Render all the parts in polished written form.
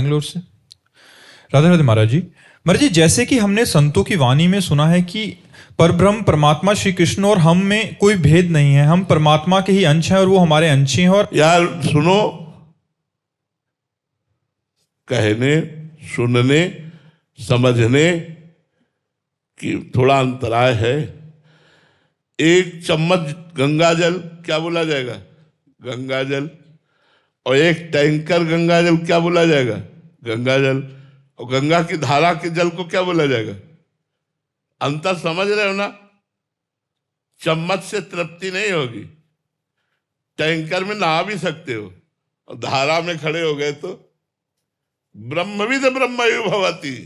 बैंगलोर से। राधे राधे महाराज जी। महाराज जी, जैसे कि हमने संतों की वाणी में सुना है कि परब्रह्म परमात्मा श्री कृष्ण और हम में कोई भेद नहीं है, हम परमात्मा के ही अंश हैं और वो हमारे अंश हैं। और यार सुनो, कहने सुनने समझने की थोड़ा अंतराय है। एक चम्मच गंगा जल क्या बोला जाएगा? गंगा जल। और एक टैंकर गंगा जल क्या बोला जाएगा? गंगा जल। और गंगा की धारा के जल को क्या बोला जाएगा? अंतर समझ रहे हो ना? चम्मच से तृप्ति नहीं होगी। टैंकर में नहा भी सकते हो और धारा में खड़े हो गए तो ब्रह्मविद ब्रह्मयु भवति।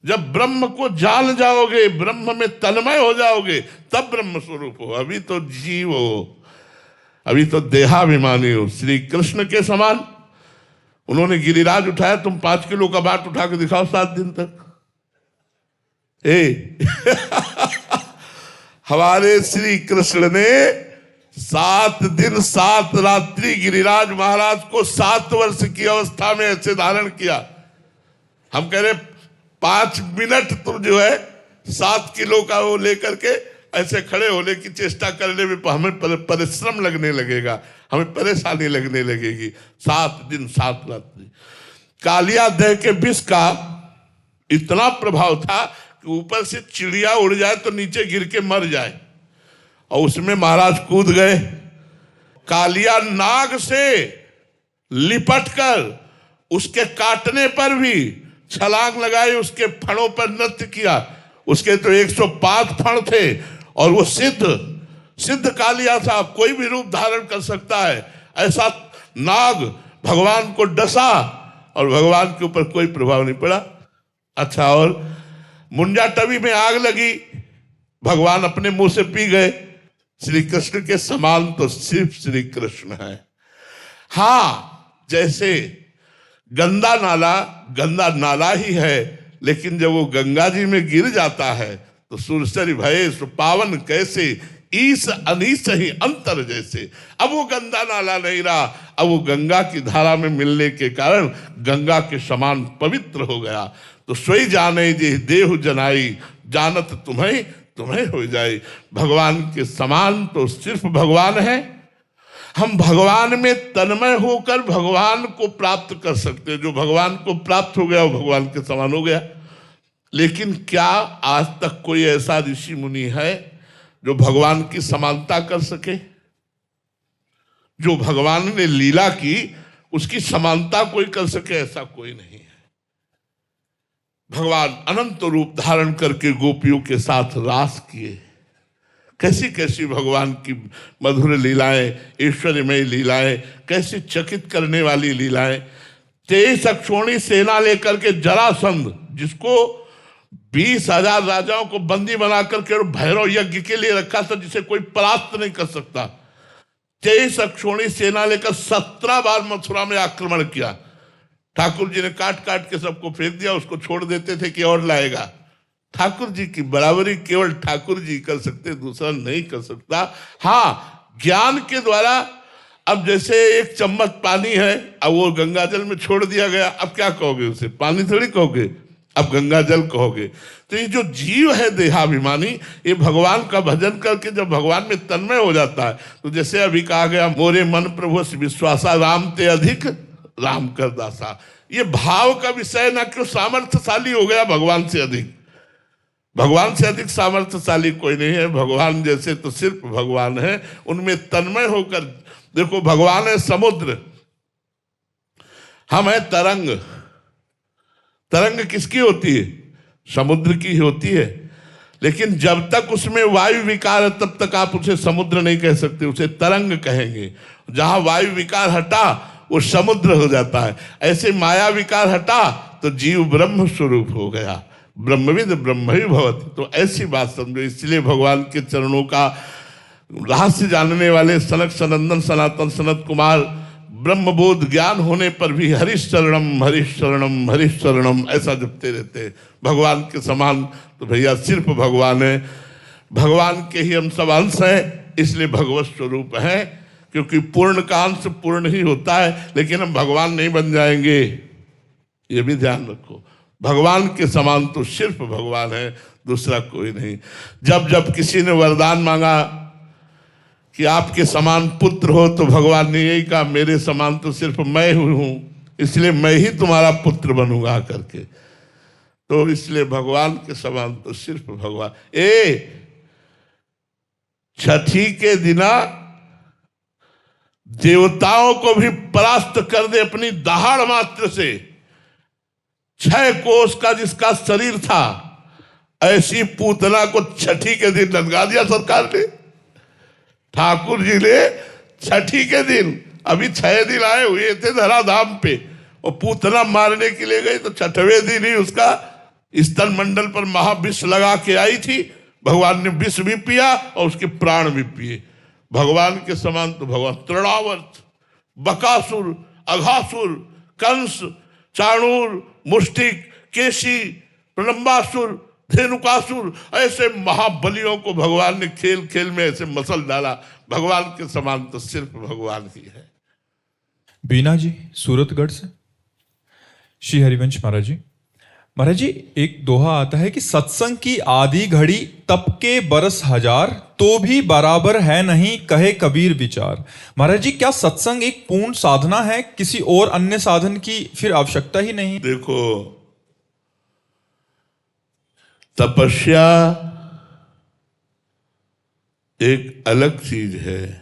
जब ब्रह्म को जान जाओगे, ब्रह्म में तन्मय हो जाओगे, तब ब्रह्म स्वरूप हो। अभी तो जीव हो, अभी तो देहाभिमानी हो। श्री कृष्ण के समान उन्होंने गिरिराज उठाया, तुम 5 किलो का बाट उठा के दिखाओ 7 दिन तक। हमारे श्री कृष्ण ने 7 दिन 7 रात्रि गिरिराज महाराज को 7 वर्ष की अवस्था में ऐसे धारण किया। हम कह रहे 5 मिनट तुम जो है 7 किलो का वो लेकर के ऐसे खड़े होने की चेष्टा करने में हमें परिश्रम लगने लगेगा, हमें परेशानी लगने लगेगी। 7 दिन 7 रात्रि। कालिया दह के विष का इतना प्रभाव था कि ऊपर से चिड़िया उड़ जाए तो नीचे गिर के मर जाए, और उसमें महाराज कूद गए। कालिया नाग से लिपटकर उसके काटने पर भी छलांग लगाई, उसके फणों पर नृत्य किया। उसके तो 105 फण थे और वो सिद्ध कालिया था, कोई भी रूप धारण कर सकता है। ऐसा नाग भगवान को डसा और भगवान के ऊपर कोई प्रभाव नहीं पड़ा। अच्छा, और मुंजा टवी में आग लगी, भगवान अपने मुंह से पी गए। श्री कृष्ण के समान तो सिर्फ श्री कृष्ण है। हाँ, जैसे गंदा नाला ही है, लेकिन जब वो गंगा जी में गिर जाता है तो सुरसरी भय पावन कैसे, ईस अनीस ही अंतर जैसे। अब वो गंदा नाला नहीं रहा, अब वो गंगा की धारा में मिलने के कारण गंगा के समान पवित्र हो गया। तो सोई जाने जे देहु जनाई, जानत तुम्हें हो जाए। भगवान के समान तो सिर्फ भगवान है। हम भगवान में तन्मय होकर भगवान को प्राप्त कर सकते हैं। जो भगवान को प्राप्त हो गया वो भगवान के समान हो गया। लेकिन क्या आज तक कोई ऐसा ऋषि मुनि है जो भगवान की समानता कर सके? जो भगवान ने लीला की उसकी समानता कोई कर सके, ऐसा कोई नहीं है। भगवान अनंत रूप धारण करके गोपियों के साथ रास किए। कैसी कैसी भगवान की मधुर लीलाएं, ऐश्वर्यमय लीलाएं, कैसी चकित करने वाली लीलाएं। 23 अक्षोणी सेना लेकर के जरासंध, जिसको 20,000 राजाओं को बंदी बना करके और भैरव यज्ञ के लिए रखा था, जिसे कोई परास्त नहीं कर सकता। 23 अक्षोणी सेना लेकर 17 बार मथुरा में आक्रमण किया। ठाकुर जी ने काट काट के सबको फेंक दिया, उसको छोड़ देते थे कि और लाएगा। ठाकुर जी की बराबरी केवल ठाकुर जी कर सकते, दूसरा नहीं कर सकता। हाँ, ज्ञान के द्वारा। अब जैसे एक चम्मच पानी है, अब वो गंगा जल में छोड़ दिया गया, अब क्या कहोगे उसे? पानी थोड़ी कहोगे, अब गंगा जल कहोगे। तो ये जो जीव है देहाभिमानी, ये भगवान का भजन करके जब भगवान में तन्मय हो जाता है, तो जैसे अभी कहा गया, मोरे मन प्रभु विश्वासा, राम ते अधिक राम कर दासा। ये भाव का विषय ना, क्यों सामर्थ्यशाली हो गया भगवान से अधिक। भगवान से अधिक सामर्थ्यशाली कोई नहीं है। भगवान जैसे तो सिर्फ भगवान है। उनमें तन्मय होकर देखो, भगवान है समुद्र, हम है तरंग। तरंग किसकी होती है? समुद्र की होती है। लेकिन जब तक उसमें वायु विकार है तब तक आप उसे समुद्र नहीं कह सकते, उसे तरंग कहेंगे। जहां वायु विकार हटा वो समुद्र हो जाता है। ऐसे माया विकार हटा तो जीव ब्रह्म स्वरूप हो गया। ब्रह्मविद ब्रह्मयु भवति। तो ऐसी बात समझो। इसलिए भगवान के चरणों का रहस्य जानने वाले सनक सनंदन सनातन सनत कुमार ब्रह्मबोध ज्ञान होने पर भी हरिश शरणम हरिश शरणम हरिश शरणम ऐसा जपते रहते हैं। भगवान के समान तो भैया सिर्फ भगवान है। भगवान के ही हम सब अंश हैं, इसलिए भगवत स्वरूप है। क्योंकि पूर्ण का अंश पूर्ण ही होता है, लेकिन हम भगवान नहीं बन जाएंगे। ये भी ध्यान रखो। भगवान के समान तो सिर्फ भगवान है, दूसरा कोई नहीं। जब जब किसी ने वरदान मांगा कि आपके समान पुत्र हो, तो भगवान ने यही कहा, मेरे समान तो सिर्फ मैं हूं, इसलिए मैं ही तुम्हारा पुत्र बनूंगा करके। तो इसलिए भगवान के समान तो सिर्फ भगवान। छठी के दिना देवताओं को भी परास्त कर दे अपनी दहाड़ मात्र से। 6 कोस का जिसका शरीर था, ऐसी पूतना को छठी के दिन लटका दिया सरकार ने। ठाकुर जी ने छठी के दिन, अभी 6 दिन आए हुए थे धराधाम पे, और पूतना मारने के लिए गई, तो 6वें दिन ही उसका स्तन मंडल पर महाविष लगा के आई थी। भगवान ने विष भी पिया और उसके प्राण भी पिए। भगवान के समान तो भगवान। तृणावर्त, बकासुर, अघासुर, कंस, चाणूर, मुष्टिक, केशी, प्रलंबासुर, धेनुकासुर, ऐसे महाबलियों को भगवान ने खेल खेल में ऐसे मसल डाला। भगवान के समान तो सिर्फ भगवान ही है। बीना जी सूरतगढ़ से। श्री हरिवंश महाराज जी एक दोहा आता है कि सत्संग की आदि घड़ी तप के बरस हजार, तो भी बराबर है नहीं कहे कबीर विचार। महाराज जी, क्या सत्संग एक पूर्ण साधना है, किसी और अन्य साधन की फिर आवश्यकता ही नहीं? देखो, तपस्या एक अलग चीज है,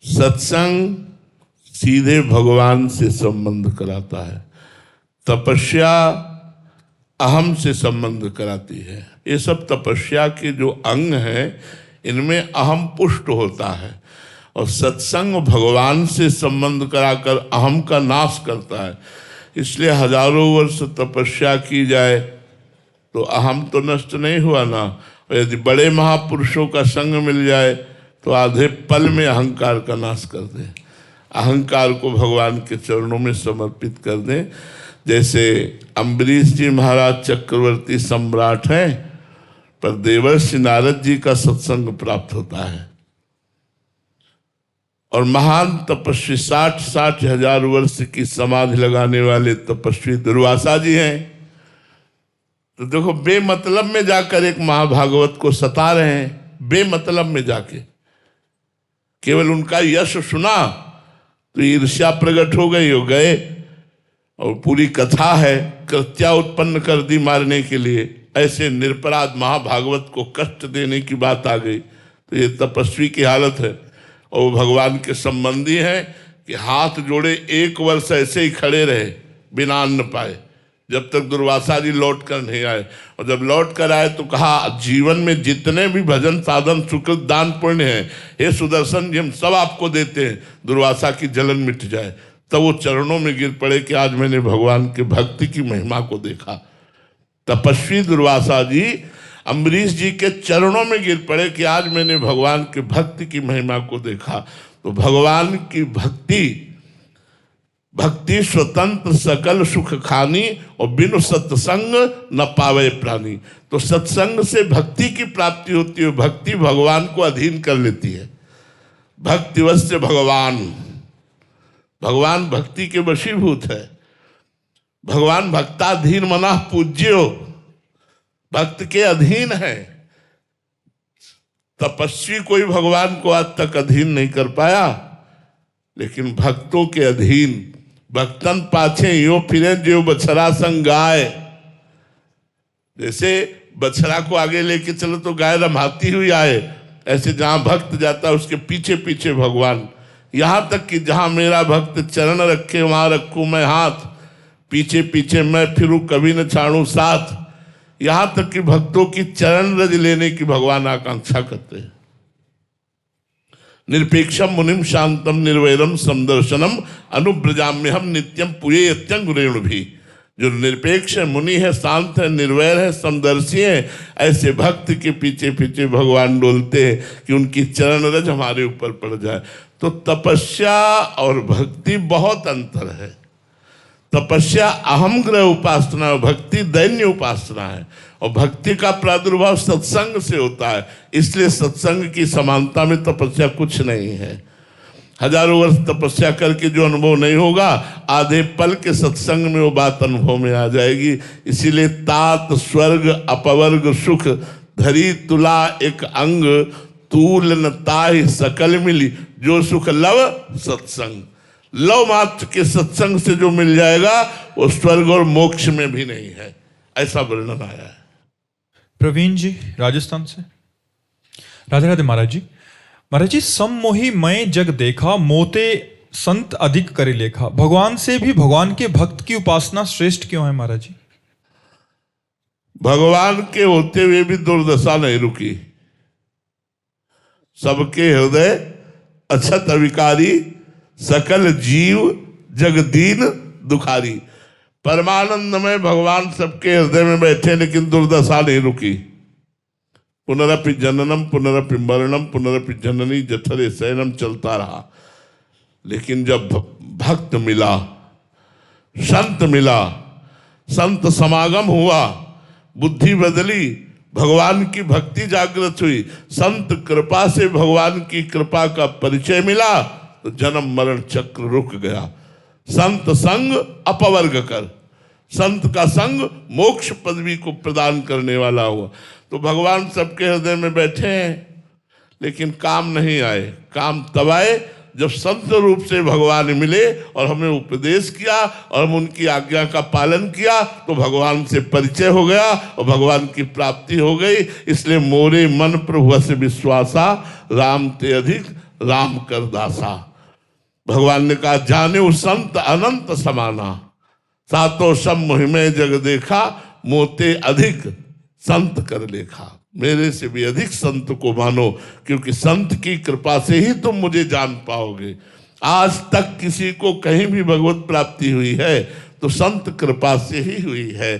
सत्संग सीधे भगवान से संबंध कराता है। तपस्या अहम से संबंध कराती है। ये सब तपस्या के जो अंग हैं, इनमें अहम पुष्ट होता है, और सत्संग भगवान से संबंध कराकर अहम का नाश करता है। इसलिए हजारों वर्ष तपस्या की जाए तो अहम तो नष्ट नहीं हुआ ना। और यदि बड़े महापुरुषों का संग मिल जाए तो आधे पल में अहंकार का नाश कर दे। अहंकार को भगवान के चरणों में समर्पित कर दें। जैसे अम्बरीश जी महाराज चक्रवर्ती सम्राट हैं, पर देवर्षि नारद जी का सत्संग प्राप्त होता है। और महान तपस्वी 60 हजार वर्ष की समाधि लगाने वाले तपस्वी दुर्वासा जी हैं। तो देखो, बेमतलब में जाकर एक महाभागवत को सता रहे हैं, बेमतलब में जाके। केवल उनका यश सुना तो ईर्ष्या प्रकट हो गई, हो गए, और पूरी कथा है, कृत्या उत्पन्न कर दी मारने के लिए। ऐसे निरपराध महाभागवत को कष्ट देने की बात आ गई। तो ये तपस्वी की हालत है। और भगवान के संबंधी हैं कि हाथ जोड़े 1 वर्ष ऐसे ही खड़े रहे बिना अन्न पाए, जब तक दुर्वासा जी लौट कर नहीं आए। और जब लौट कर आए तो कहा, जीवन में जितने भी भजन साधन सुकृत दान पुण्य हैं, हे सुदर्शन जी, हम सब आपको देते हैं, दुर्वासा की जलन मिट जाए। तब वो चरणों में गिर पड़े कि आज मैंने भगवान के भक्ति की महिमा को देखा। तपस्वी दुर्वासा जी अम्बरीश जी के चरणों में गिर पड़े कि आज मैंने भगवान के भक्ति की महिमा को देखा। तो भगवान की भक्ति स्वतंत्र सकल सुख खानी, और बिनु सत्संग न पावे प्राणी। तो सत्संग से भक्ति की प्राप्ति होती है। भक्ति भगवान को अधीन कर लेती है। भक्तिवश्य भगवान भक्ति के वशीभूत है। भगवान भक्ताधीन मना पूज्यो, भक्त के अधीन है। तपस्वी कोई भगवान को आज तक अधीन नहीं कर पाया, लेकिन भक्तों के अधीन। भक्तन पाछे यो फिरे जो बछड़ा संग गाय। जैसे बछड़ा को आगे लेके चलो तो गाय रमाती हुई आए, ऐसे जहां भक्त जाता है उसके पीछे पीछे भगवान। यहां तक कि जहां मेरा भक्त चरण रखे वहां रखूं मैं हाथ, पीछे पीछे मैं फिरूं कभी न छाड़ू साथ। यहां तक कि भक्तों की चरण रज लेने की भगवान आकांक्षा करते हैं। निरपेक्षम मुनिम शांतम निर्वैरम समदर्शनम अनुब्रजाम्यहम नित्यम पुये यत्यंगुरेणु भी। जो निरपेक्ष है, मुनि है, शांत है, निर्वैर है, समदर्शी है, ऐसे भक्त के पीछे पीछे भगवान डोलते हैं कि उनकी चरण रज हमारे ऊपर पड़ जाए। तो तपस्या और भक्ति बहुत अंतर है। तपस्या अहम ग्रह उपासना है, भक्ति दैन्य उपासना है। और भक्ति का प्रादुर्भाव सत्संग से होता है, इसलिए सत्संग की समानता में तपस्या कुछ नहीं है। हजारों वर्ष तपस्या करके जो अनुभव नहीं होगा, आधे पल के सत्संग में वो बात अनुभव में आ जाएगी। इसीलिए तात स्वर्ग अपवर्ग सुख धरी तुला एक अंग, तूल न ताहि सकल मिली, जो सुख लव सत्संग। लव मात्र के सत्संग से जो मिल जाएगा वो स्वर्ग और मोक्ष में भी नहीं है, ऐसा वर्णन आया है। प्रवीण जी राजस्थान से। राधे राधे महाराज जी। महाराज जी, सम मोहि मैं जग देखा, मोते संत अधिक करे लेखा। भगवान से भी भगवान के भक्त की उपासना श्रेष्ठ क्यों है महाराज जी? भगवान के होते हुए भी दुर्दशा नहीं रुकी। सबके हृदय अछत अविकारी, सकल जीव जगदीन दुखारी। परमानंद में भगवान सबके हृदय में बैठे, लेकिन दुर्दशा नहीं रुकी। पुनरपि जननम पुनरपि मरणम पुनरपि जननी जठरे शयनम चलता रहा। लेकिन जब भक्त मिला, संत मिला, संत समागम हुआ, बुद्धि बदली, भगवान की भक्ति जागृत हुई, संत कृपा से भगवान की कृपा का परिचय मिला, तो जन्म मरण चक्र रुक गया। संत संग अपवर्ग कर, संत का संग मोक्ष पदवी को प्रदान करने वाला हुआ। तो भगवान सबके हृदय में बैठे हैं, लेकिन काम नहीं आए। काम तब आए जब संत रूप से भगवान मिले और हमें उपदेश किया और हम उनकी आज्ञा का पालन किया, तो भगवान से परिचय हो गया और भगवान की प्राप्ति हो गई। इसलिए मोरे मन प्रभु से विश्वासा, राम ते अधिक राम कर दासा। भगवान ने कहा, जाने उस संत अनंत समाना, सातों सब मोहिमे जग देखा, मोते अधिक संत कर लेखा। मेरे से भी अधिक संत को मानो, क्योंकि संत की कृपा से ही तुम मुझे जान पाओगे। आज तक किसी को कहीं भी भगवत प्राप्ति हुई है तो संत कृपा से ही हुई है।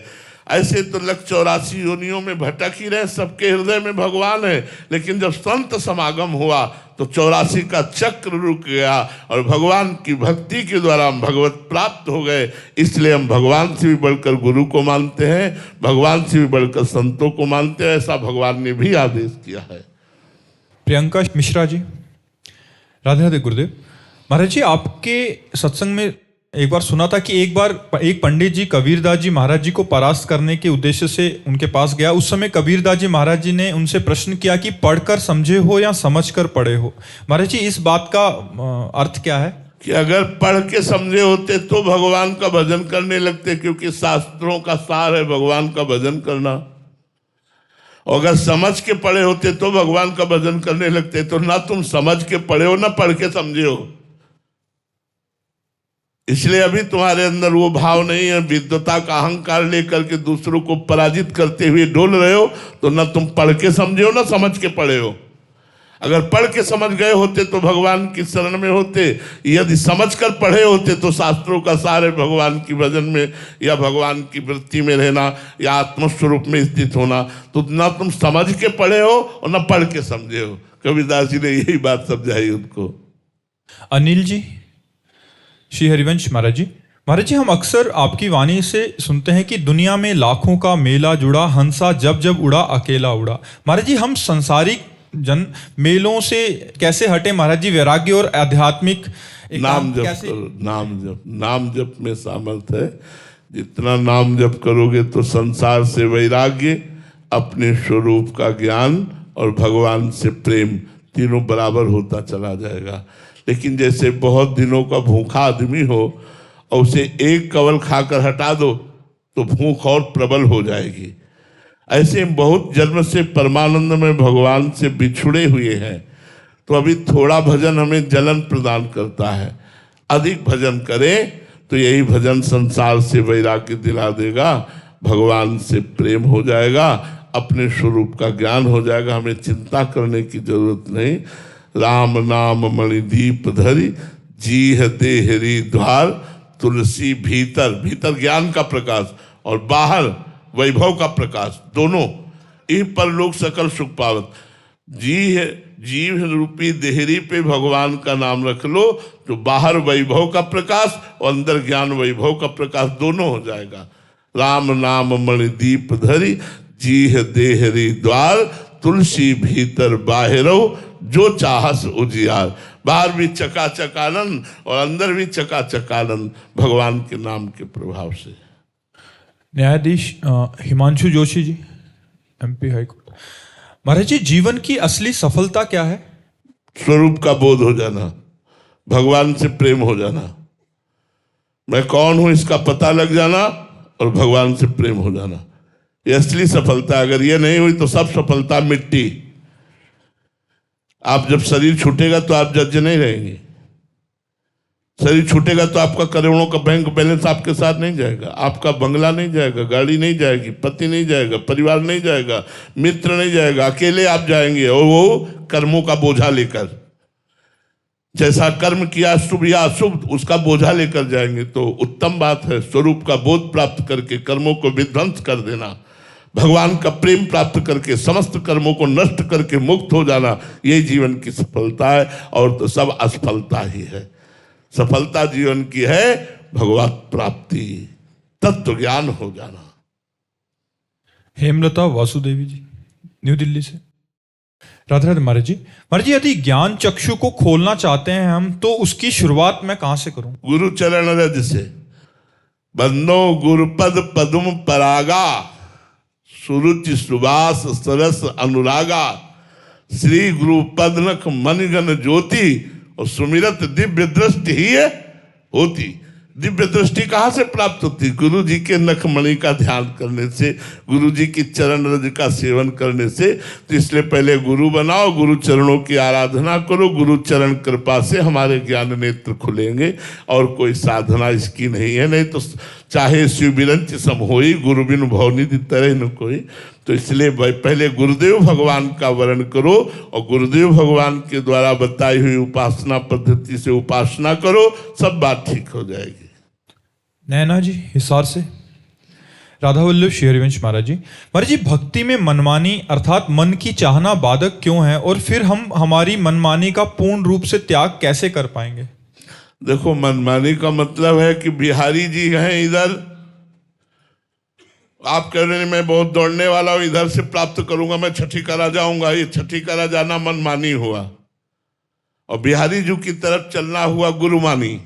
ऐसे तो 184 योनियों में भटक ही रहे, सबके हृदय में भगवान है, लेकिन जब संत समागम हुआ तो 84 का चक्र रुक गया और भगवान की भक्ति के द्वारा हम भगवत प्राप्त हो गए। इसलिए हम भगवान से भी बढ़कर गुरु को मानते हैं, भगवान से भी बढ़कर संतों को मानते हैं। ऐसा भगवान ने भी आदेश किया है। प्रियंका मिश्रा जी। राधे राधे गुरुदेव। महाराज जी, आपके सत्संग में एक बार सुना था कि एक बार एक पंडित जी कबीरदास जी महाराज जी को परास्त करने के उद्देश्य से उनके पास गया। उस समय कबीरदास जी महाराज जी ने उनसे प्रश्न किया कि पढ़कर समझे हो या समझकर पढ़े हो। महाराज जी, इस बात का अर्थ क्या है? कि अगर पढ़ के समझे होते तो भगवान का भजन करने लगते, क्योंकि शास्त्रों का सार है भगवान का भजन करना। और अगर समझ के पढ़े होते तो भगवान का भजन करने लगते। तो ना तुम समझ के पढ़े हो, ना पढ़ के समझे हो। इसलिए अभी तुम्हारे अंदर वो भाव नहीं है, विद्वता का अहंकार लेकर के दूसरों को पराजित करते हुए डोल रहे हो। तो ना तुम पढ़ के समझे हो, ना समझ के पढ़े हो। अगर पढ़ के समझ गए होते तो भगवान की शरण में होते, यदि समझ कर पढ़े होते तो शास्त्रों का सारे भगवान की भजन में या भगवान की वृत्ति में रहना या आत्मस्वरूप में स्थित होना। तो ना तुम समझ के पढ़े हो और ना पढ़ के समझे हो। कबीरदास जी ने यही बात समझाई उनको। अनिल जी, श्री हरिवंश महाराज जी। महाराज जी, हम अक्सर आपकी वाणी से सुनते हैं कि दुनिया में लाखों का मेला जुड़ा, हंसा जब जब उड़ा अकेला उड़ा। महाराज जी, हम संसारिक जन मेलों से कैसे हटे महाराज जी? वैराग्य और आध्यात्मिक नाम जप करो, नाम जप में सामर्थ्य है। जितना नाम जप करोगे तो संसार से वैराग्य, अपने स्वरूप का ज्ञान और भगवान से प्रेम, तीनों बराबर होता चला जाएगा। लेकिन जैसे बहुत दिनों का भूखा आदमी हो और उसे एक कवल खाकर हटा दो तो भूख और प्रबल हो जाएगी, ऐसे बहुत जन्म से परमानंद में भगवान से बिछुड़े हुए हैं। तो अभी थोड़ा भजन हमें जलन प्रदान करता है, अधिक भजन करें तो यही भजन संसार से वैराग्य दिला देगा, भगवान से प्रेम हो जाएगा, अपने स्वरूप का ज्ञान हो जाएगा। हमें चिंता करने की जरूरत नहीं। राम नाम मणिदीप धरि, जीह देहरी द्वार, तुलसी भीतर, भीतर ज्ञान का प्रकाश और बाहर वैभव का प्रकाश, दोनों इन पर लोग सकल सुख पावत। जीव रूपी देहरी पे भगवान का नाम रख लो तो बाहर वैभव का प्रकाश और अंदर ज्ञान वैभव का प्रकाश, दोनों हो जाएगा। राम नाम मणिदीप धरि, जीह देहरी द्वार, तुलसी भीतर बाहिरो, जो चाहस उजियार। बाहर भी चकाचक आनंद और अंदर भी चकाचक आनंद भगवान के नाम के प्रभाव से। न्यायाधीश हिमांशु जोशी जी, एमपी हाईकोर्ट। महाराज जी, जीवन की असली सफलता क्या है? स्वरूप का बोध हो जाना, भगवान से प्रेम हो जाना, मैं कौन हूं इसका पता लग जाना और भगवान से प्रेम हो जाना, ये असली सफलता। अगर ये नहीं हुई तो सब सफलता मिट्टी। आप जब शरीर छूटेगा तो आप जज नहीं रहेंगे। शरीर छूटेगा तो आपका करोड़ों का बैंक बैलेंस आपके साथ नहीं जाएगा, आपका बंगला नहीं जाएगा, गाड़ी नहीं जाएगी, पति नहीं जाएगा, परिवार नहीं जाएगा, मित्र नहीं जाएगा, अकेले आप जाएंगे और वो कर्मों का बोझा लेकर। जैसा कर्म किया शुभ या अशुभ उसका बोझा लेकर जाएंगे। तो उत्तम बात है स्वरूप का बोध प्राप्त करके कर्मों को विध्वंस कर देना, भगवान का प्रेम प्राप्त करके समस्त कर्मों को नष्ट करके मुक्त हो जाना, यही जीवन की सफलता है। और तो सब असफलता ही है। सफलता जीवन की है भगवत प्राप्ति, तत्व ज्ञान हो जाना। हेमलता वासुदेवी जी, न्यू दिल्ली से। राधे राधे महाराज जी। महाराज जी, यदि ज्ञान चक्षु को खोलना चाहते हैं हम, तो उसकी शुरुआत मैं कहां से करूं? गुरु चरण रज से। बंदो गुरुपद पदुम परागा, सुरुचि सुबास सरस अनुरागा, श्री गुरु पदनख मनगन ज्योति, और सुमिरत दिव्य दृष्टि ही होती। दिव्य दृष्टि कहाँ से प्राप्त होती? गुरु जी के नखमणि का ध्यान करने से, गुरु जी की चरण रज का सेवन करने से। तो इसलिए पहले गुरु बनाओ, गुरु चरणों की आराधना करो, गुरु चरण कृपा से हमारे ज्ञान नेत्र खुलेंगे। और कोई साधना इसकी नहीं है। नहीं तो चाहे शिव बिरंच सम होई, गुरु बिन भवनिधि तरह न कोई। तो इसलिए पहले गुरुदेव भगवान का वर्ण करो और गुरुदेव भगवान के द्वारा बताई हुई उपासना पद्धति से उपासना करो, सब बात ठीक हो जाएगी। नैना जी, हिसार से। राधा वल्लभ श्री हरिवंश महाराज जी। महाराज जी, भक्ति में मनमानी अर्थात मन की चाहना बाधक क्यों है, और फिर हम हमारी मनमानी का पूर्ण रूप से त्याग कैसे कर पाएंगे? देखो, मनमानी का मतलब है कि बिहारी जी हैं इधर, आप कह रहे हैं मैं बहुत दौड़ने वाला हूं, इधर से प्राप्त करूंगा, मैं छठी करा जाऊंगा। ये छठी करा जाना मनमानी हुआ, और बिहारी जी की तरफ चलना हुआ गुरुमानी।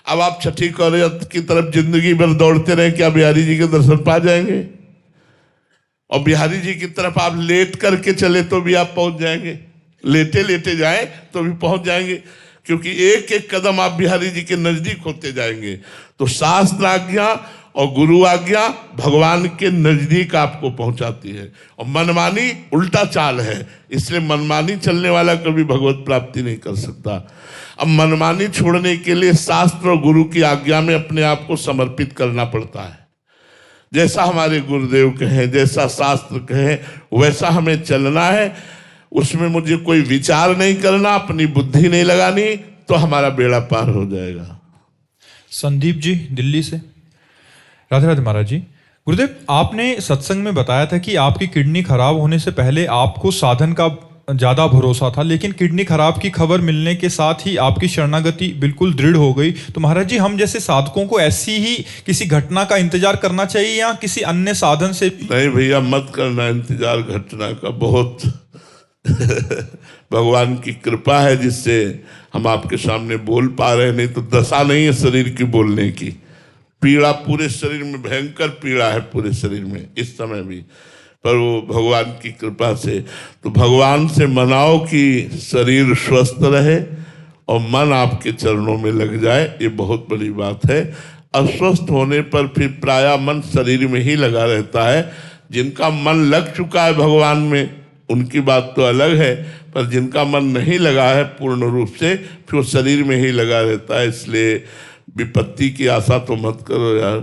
अब आप छठी की तरफ जिंदगी भर दौड़ते रहे, क्या बिहारी जी के दर्शन पा जाएंगे? और बिहारी जी की तरफ आप लेट करके चले तो भी आप पहुंच जाएंगे, लेटे लेटे जाए तो भी पहुंच जाएंगे, क्योंकि एक एक कदम आप बिहारी जी के नजदीक होते जाएंगे। तो शास्त्र आज्ञा और गुरु आज्ञा भगवान के नजदीक आपको पहुंचाती है, और मनमानी उल्टा चाल है। इसलिए मनमानी चलने वाला कभी भगवत प्राप्ति नहीं कर सकता। अब मनमानी छोड़ने के लिए शास्त्र और गुरु की आज्ञा में अपने आप को समर्पित करना पड़ता है। जैसा हमारे गुरुदेव कहें, जैसा शास्त्र कहे, वैसा हमें चलना है। उसमें मुझे कोई विचार नहीं करना, अपनी बुद्धि नहीं लगानी, तो हमारा बेड़ा पार हो जाएगा। संदीप जी, दिल्ली से। राधे राधे महाराज जी। गुरुदेव, आपने सत्संग में बताया था कि आपकी किडनी खराब होने से पहले आपको साधन का ज़्यादा भरोसा था, लेकिन किडनी खराब की खबर मिलने के साथ ही आपकी शरणागति बिल्कुल दृढ़ हो गई। तो महाराज जी, हम जैसे साधकों को ऐसी ही किसी घटना का इंतजार करना चाहिए या किसी अन्य साधन से? नहीं भैया, मत करना इंतजार घटना का। बहुत भगवान की कृपा है जिससे हम आपके सामने बोल पा रहे हैं, नहीं तो दशा नहीं है शरीर की बोलने की। पीड़ा पूरे शरीर में, भयंकर पीड़ा है पूरे शरीर में इस समय भी, पर वो भगवान की कृपा से। तो भगवान से मनाओ कि शरीर स्वस्थ रहे और मन आपके चरणों में लग जाए, ये बहुत बड़ी बात है। अस्वस्थ होने पर फिर प्रायः मन शरीर में ही लगा रहता है। जिनका मन लग चुका है भगवान में उनकी बात तो अलग है, पर जिनका मन नहीं लगा है पूर्ण रूप से, फिर वो शरीर में ही लगा रहता है। इसलिए विपत्ति की आशा तो मत करो यार,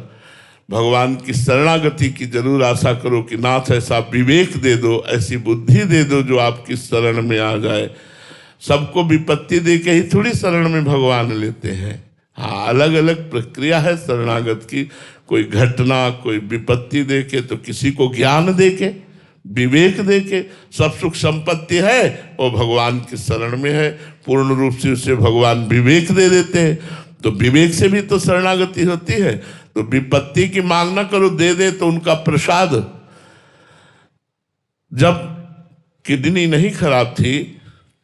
भगवान की शरणागति की जरूर आशा करो कि नाथ ऐसा विवेक दे दो, ऐसी बुद्धि दे दो जो आपकी शरण में आ जाए। सबको विपत्ति दे के ही थोड़ी शरण में भगवान लेते हैं। हाँ, अलग अलग प्रक्रिया है शरणागत की। कोई घटना, कोई विपत्ति दे के, तो किसी को ज्ञान दे के, विवेक दे के। सब सुख संपत्ति है वो भगवान की शरण में है, पूर्ण रूप से उसे भगवान विवेक दे देते हैं। तो विवेक से भी तो शरणागति होती है। तो विपत्ति की मांग ना करो, दे दे तो उनका प्रसाद। जब किडनी नहीं खराब थी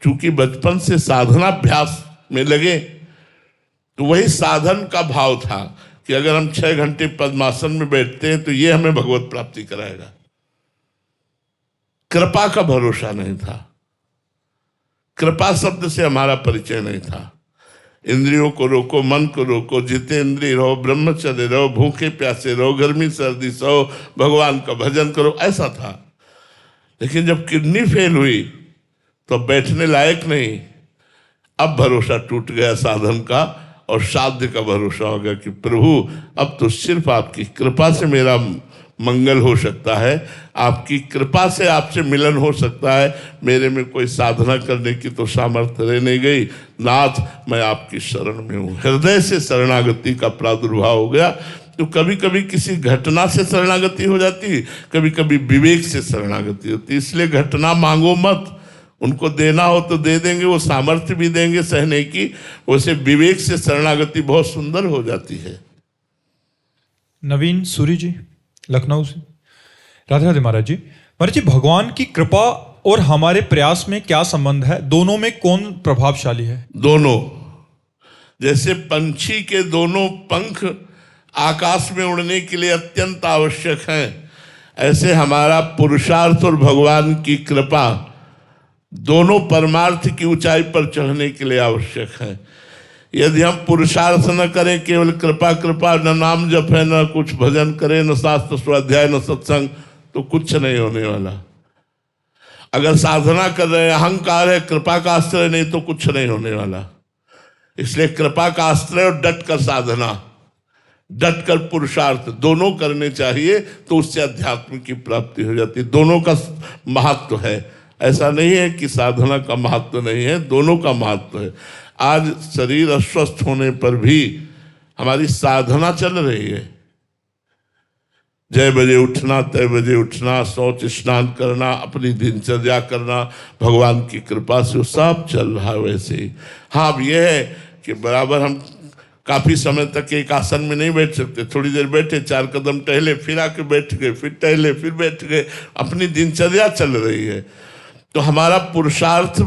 चूंकि बचपन से साधनाभ्यास में लगे, तो वही साधन का भाव था कि अगर हम 6 घंटे पद्मासन में बैठते हैं तो ये हमें भगवत प्राप्ति कराएगा। कृपा का भरोसा नहीं था, कृपा शब्द से हमारा परिचय नहीं था। इंद्रियों को रोको, मन को रोको, जितेंद्रिय रहो, ब्रह्मचर्य रहो, भूखे प्यासे रहो, गर्मी सर्दी सहो, भगवान का भजन करो, ऐसा था। लेकिन जब किडनी फेल हुई तो बैठने लायक नहीं, अब भरोसा टूट गया साधन का और साध्य का भरोसा हो गया कि प्रभु अब तो सिर्फ आपकी कृपा से मेरा मंगल हो सकता है, आपकी कृपा से आपसे मिलन हो सकता है, मेरे में कोई साधना करने की तो सामर्थ्य रह नहीं गई। नाथ मैं आपकी शरण में हूँ। हृदय से शरणागति का प्रादुर्भाव हो गया। तो कभी कभी किसी घटना से शरणागति हो जाती, कभी कभी विवेक से शरणागति होती। इसलिए घटना मांगो मत, उनको देना हो तो दे देंगे, वो सामर्थ्य भी देंगे सहने की। वैसे विवेक से शरणागति बहुत सुंदर हो जाती है। नवीन सूरी जी लखनऊ से। राधे राधे महाराज जी। महाराज जी, भगवान की कृपा और हमारे प्रयास में क्या संबंध है? दोनों में कौन प्रभावशाली है? दोनों। जैसे पंछी के दोनों पंख आकाश में उड़ने के लिए अत्यंत आवश्यक हैं, ऐसे हमारा पुरुषार्थ और भगवान की कृपा दोनों परमार्थ की ऊंचाई पर चढ़ने के लिए आवश्यक है। यदि हम पुरुषार्थ न करें, केवल कृपा कृपा, न नाम जप है, न कुछ भजन करें, न शास्त्र स्वाध्याय, न सत्संग, तो कुछ नहीं होने वाला। अगर साधना कर रहे हैं, अहंकार है, कृपा का आश्रय नहीं, तो कुछ नहीं होने वाला। इसलिए कृपा का आश्रय और डट कर साधना, डट कर पुरुषार्थ दोनों करने चाहिए, तो उससे अध्यात्म की प्राप्ति हो जाती है। दोनों का महत्व है, ऐसा नहीं है कि साधना का महत्व नहीं है, दोनों का महत्व है। आज शरीर अस्वस्थ होने पर भी हमारी साधना चल रही है। जय बजे उठना, तय बजे उठना, शौच स्नान करना, अपनी दिनचर्या करना, भगवान की कृपा से वो सब चल रहा है वैसे ही। हाँ, अब यह है कि बराबर हम काफी समय तक एक आसन में नहीं बैठ सकते। थोड़ी देर बैठे, 4 कदम टहले, फिर आके बैठ गए, फिर टहले, फिर बैठ गए, अपनी दिनचर्या चल रही है। तो हमारा पुरुषार्थ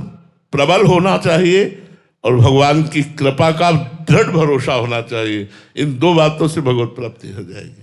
प्रबल होना चाहिए और भगवान की कृपा का दृढ़ भरोसा होना चाहिए। इन 2 बातों से भगवत प्राप्ति हो जाएगी।